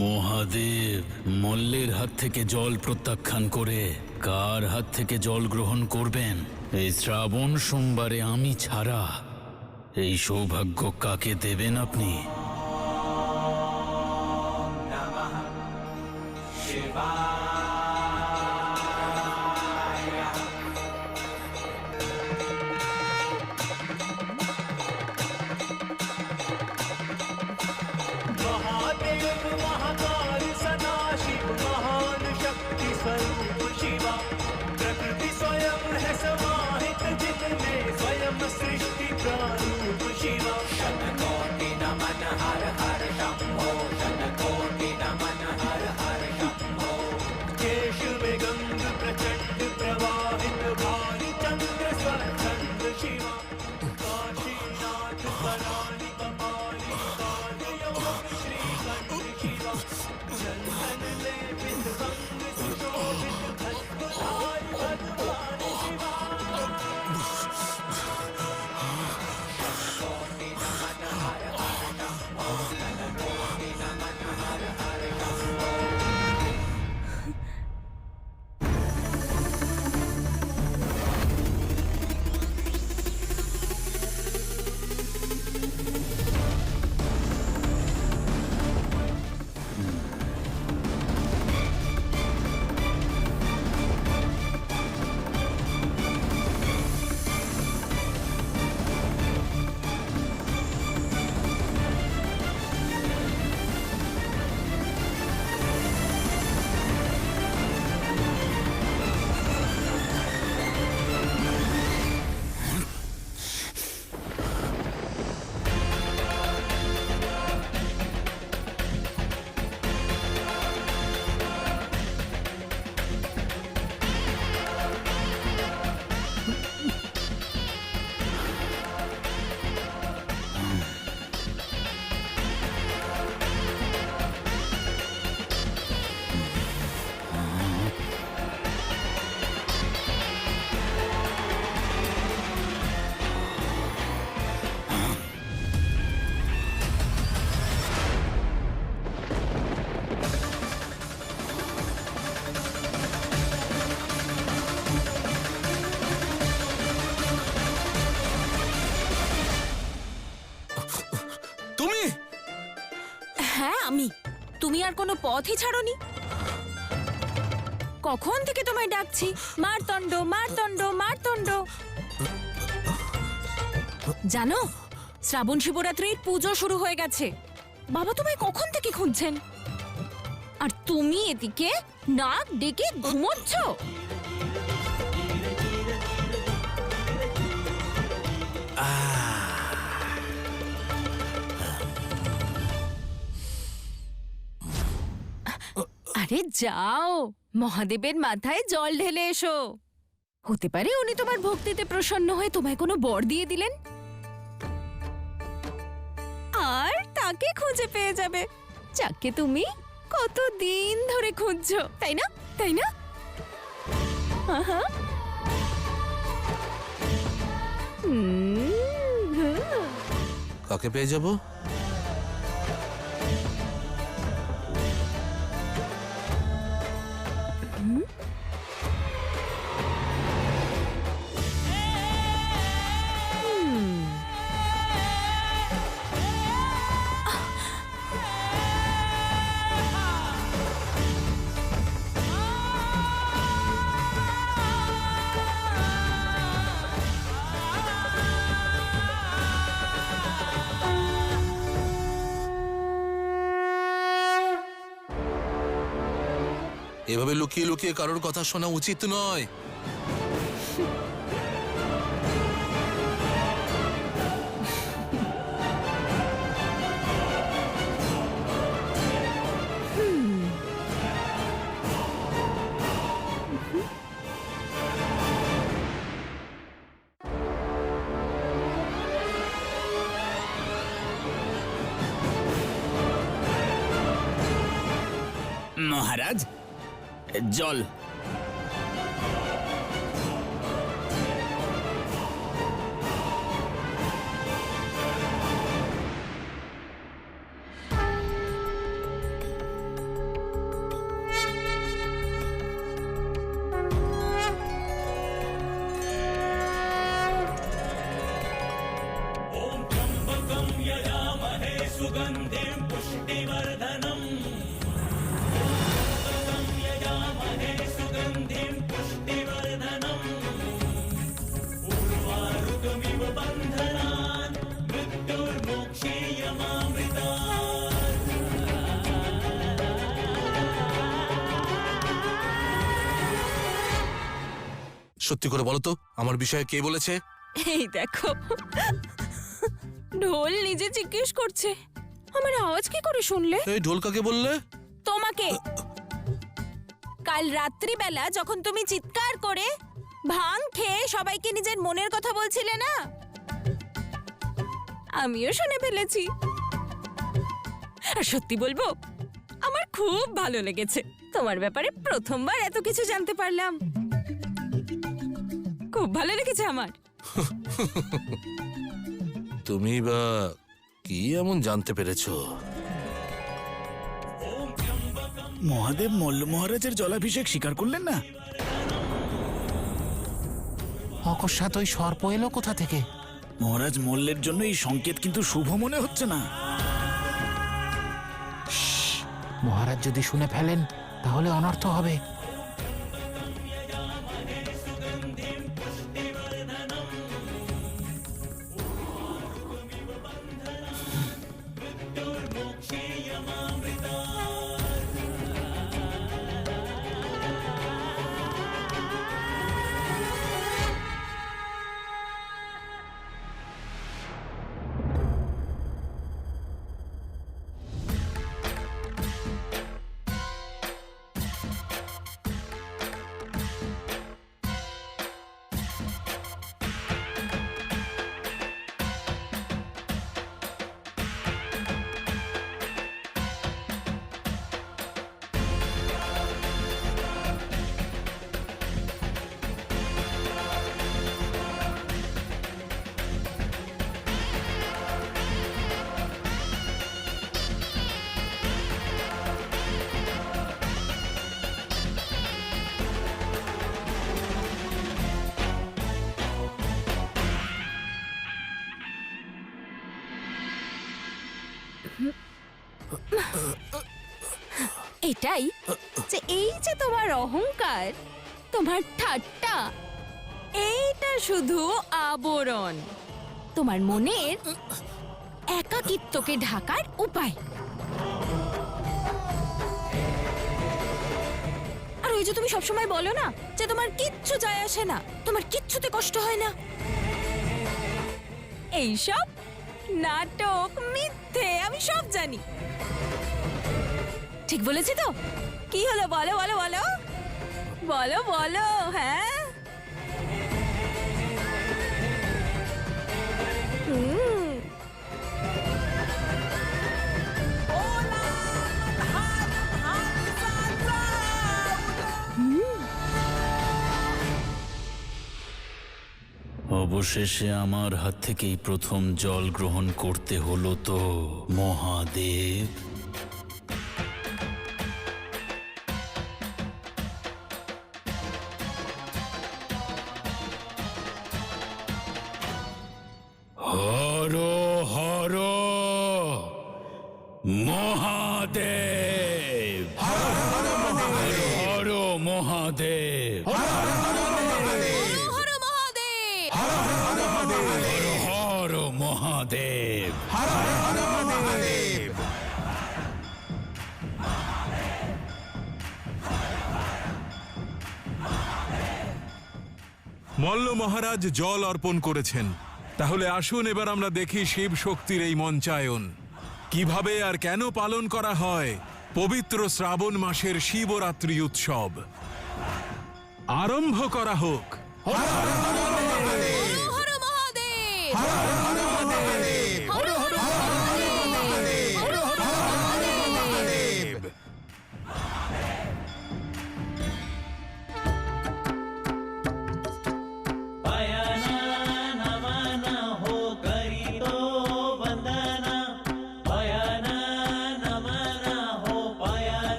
মহাদেব মল্লের হাত থেকে জল প্রত্যাখ্যান করে কার হাত থেকে জল গ্রহণ করবেন? এই শ্রাবণ সোমবারে আমি ছাড়া এই সৌভাগ্য কাকে দেবেন আপনি? হ্যাঁ আমি। তুমি আর কোনো পথই ছাড়োনি। কখন থেকে তোমায় ডাকছি, মারতণ্ড মারতণ্ড মারতণ্ড। জানো, শ্রাবণ শিবরাত্রির পুজো শুরু হয়ে গেছে। বাবা তোমায় কখন থেকে খুঁজছেন, আর তুমি এদিকে নাক ডেকে ঘুমোচ্ছ। আরে যাও, মহাদেবের মাথায় জল ঢেলে এসো। হতে পারে উনি তোমার ভক্তিতে প্রসন্ন হয়ে তোমায় কোনো বর দিয়ে দিলেন, আর তাকে খুঁজে পেয়ে যাবে, যাকে তুমি কতদিন ধরে খুঁজছো, তাই না? তাই না? আহা। কাকে পেয়ে যাব? এভাবে লুকিয়ে লুকিয়ে কারোর কথা শোনা উচিত নয়। মহারাজ, জল। সত্যি করে বলো তো, আমার বিষয়ে কে বলেছে? এই দেখো, ঢোল নিজে জিজ্ঞেস করছে আমার আওয়াজ কি করে শুনলে? এই ঢোল কাকে বললে? তোমাকে। কাল রাত্রিবেলা যখন তুমি চিৎকার করে ভাং খেয়ে সবাইকে নিজের মনের কথা বলছিলে না, আমিও শুনে ফেলেছি। আর সত্যি বলবো, আমার খুব ভালো লেগেছে। তোমার ব্যাপারে প্রথমবার এত কিছু জানতে পারলাম। খুব ভালো লেগেছে আমার। তুমি বা কি এমন জানতে পেরেছো? মহাদেব মল্ল মহারাজের জলাভিষেক স্বীকার করলেন না? অকস্মাৎ ওই সর্প এলো কোথা থেকে? মহারাজ মল্লের জন্য এই সংকেত কিন্তু শুভ মনে হচ্ছে না। মহারাজ যদি শুনে ফেলেন তাহলে অনর্থ হবে। এটাই যে এই যে তোমার অহংকার, তোমার ঠাট্টা, এইটা শুধু আবরণ, তোমার মনের একাকিত্বকে ঢাকার উপায়। আর ওই যে তুমি সবসময় বলো না যে তোমার কিচ্ছু যায় আসে না, তোমার কিচ্ছুতে কষ্ট হয় না, এইসব নাটক, মিথ্যে, আমি সব জানি। ঠিক বলেছি তো? কি হলো বলো বলো বলো বলো বলো। হ্যাঁ, অবশেষে আমার হাত থেকেই প্রথম জল গ্রহণ করতে হলো তো মহাদেব। হর হর মহাদেব, হর মহাদেব, হর মহাদেব। হর মহাদেব। মল্ল মহারাজ জল অর্পণ করেছেন। তাহলে আসুন এবার আমরা দেখি শিব শক্তির এই মঞ্চায়ন কিভাবে আর কেন পালন করা হয় পবিত্র শ্রাবণ মাসের শিবরাত্রি উৎসব। আরম্ভ করা হোক।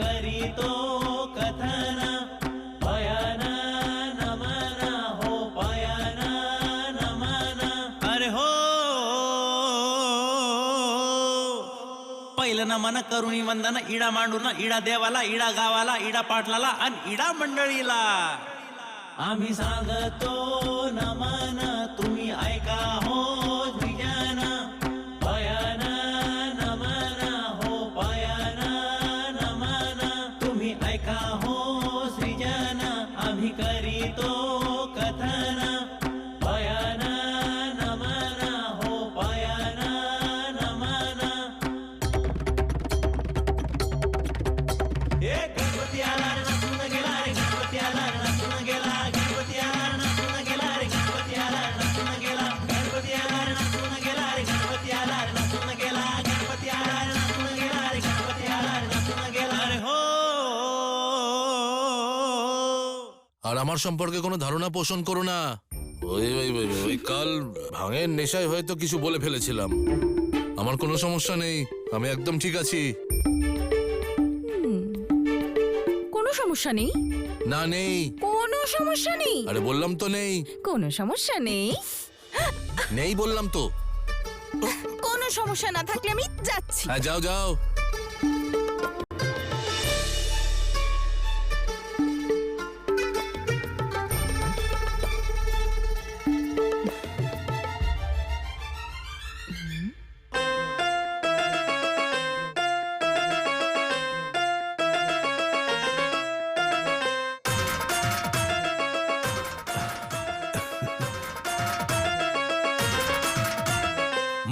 करीतो कथन भयाना केलं ना मन करुणी वंदन इडा मांडून इडा देवाला इडा गावाला इडा पाटलाला आणि इडा मंडळीला आम्ही सांगतो नमन तुम्ही ऐका हो द्विजन पयन नमन हो पयन नमन तुम्ही ऐका हो सृजन आम्ही करीतो कथन पयन नमन हो पयन नमन ए गणपती आला रे नसून गेला रे गणपती आला रे नसून गेला गणपती आला रे नसून गेला रे गणपती आला रे नसून गेला गणपती आला रे नसून गेला रे गणपती आला रे नसून गेला गणपती आला रे नसून गेला रे गणपती आला रे नसून गेला रे हो আর আমার সম্পর্কে কোনো ধারণা পোষণ করো না। ওই কাল ভাঙের নেশায় হয়তো কিছু বলে ফেলেছিলাম। আমার কোনো সমস্যা নেই, আমি একদম ঠিক আছি। কোনো সমস্যা নেই? না নেই। কোনো সমস্যা নেই? আরে বললাম তো নেই। কোনো সমস্যা নেই? নেই বললাম তো। কোনো সমস্যা না থাকলে আমি যাচ্ছি। হ্যাঁ যাও যাও।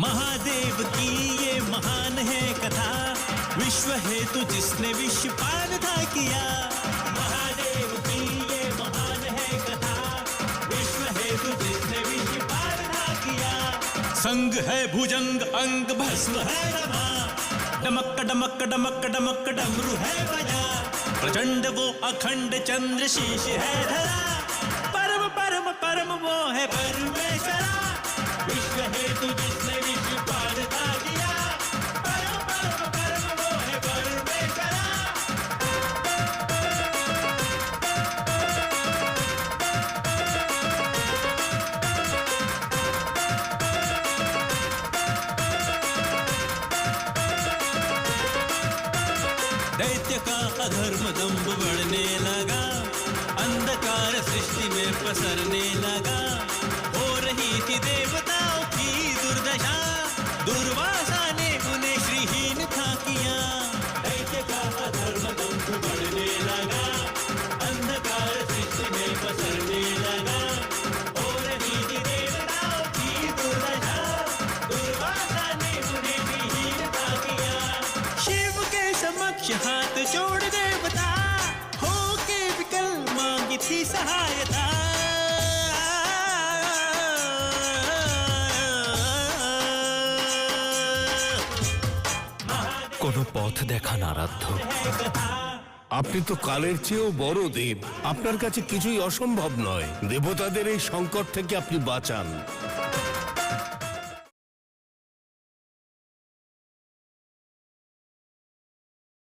महादेव की ये महान है कथा विश्व हेतु जिसने विश्व पालथा किया महादेव की ये महान है कथा विश्व हेतु जिसने विश्व पालथा किया संग है भुजंग अंग भस्म है रमा डमक डमक डमक डमक डमरू है बजा प्रचंड वो अखंड चंद्र शीश है धरा परम परम परम वो है परमेश्वरा विश्व हेतु जिसने विश्व पालता किया परम परम परम वो है परमेश्वरा दैत्य का अधर्म दंभ बढ़ने लगा अंधकार सृष्टि में पसरने लगा हो रही थी देवताओं की दुर्दशा दुर्वासा ने उन्हें श्रीहीन था किया दैत्य का अधर्म दंभ बढ़ने लगा अंधकार सृष्टि में पसरने लगा हो रही थी देवताओं की दुर्दशा दुर्वासा ने उन्हें श्रीहीन था किया शिव के समक्ष हाथ जोड़ देवता हो के विकल मांगी थी सहायता কোনো পথ দেখান আরাধ্য। আপনি তো কালের চেয়েও বড় দেব, আপনার কাছে কিছুই অসম্ভব নয়। দেবতাদের এই সংকট থেকে আপনি বাঁচান।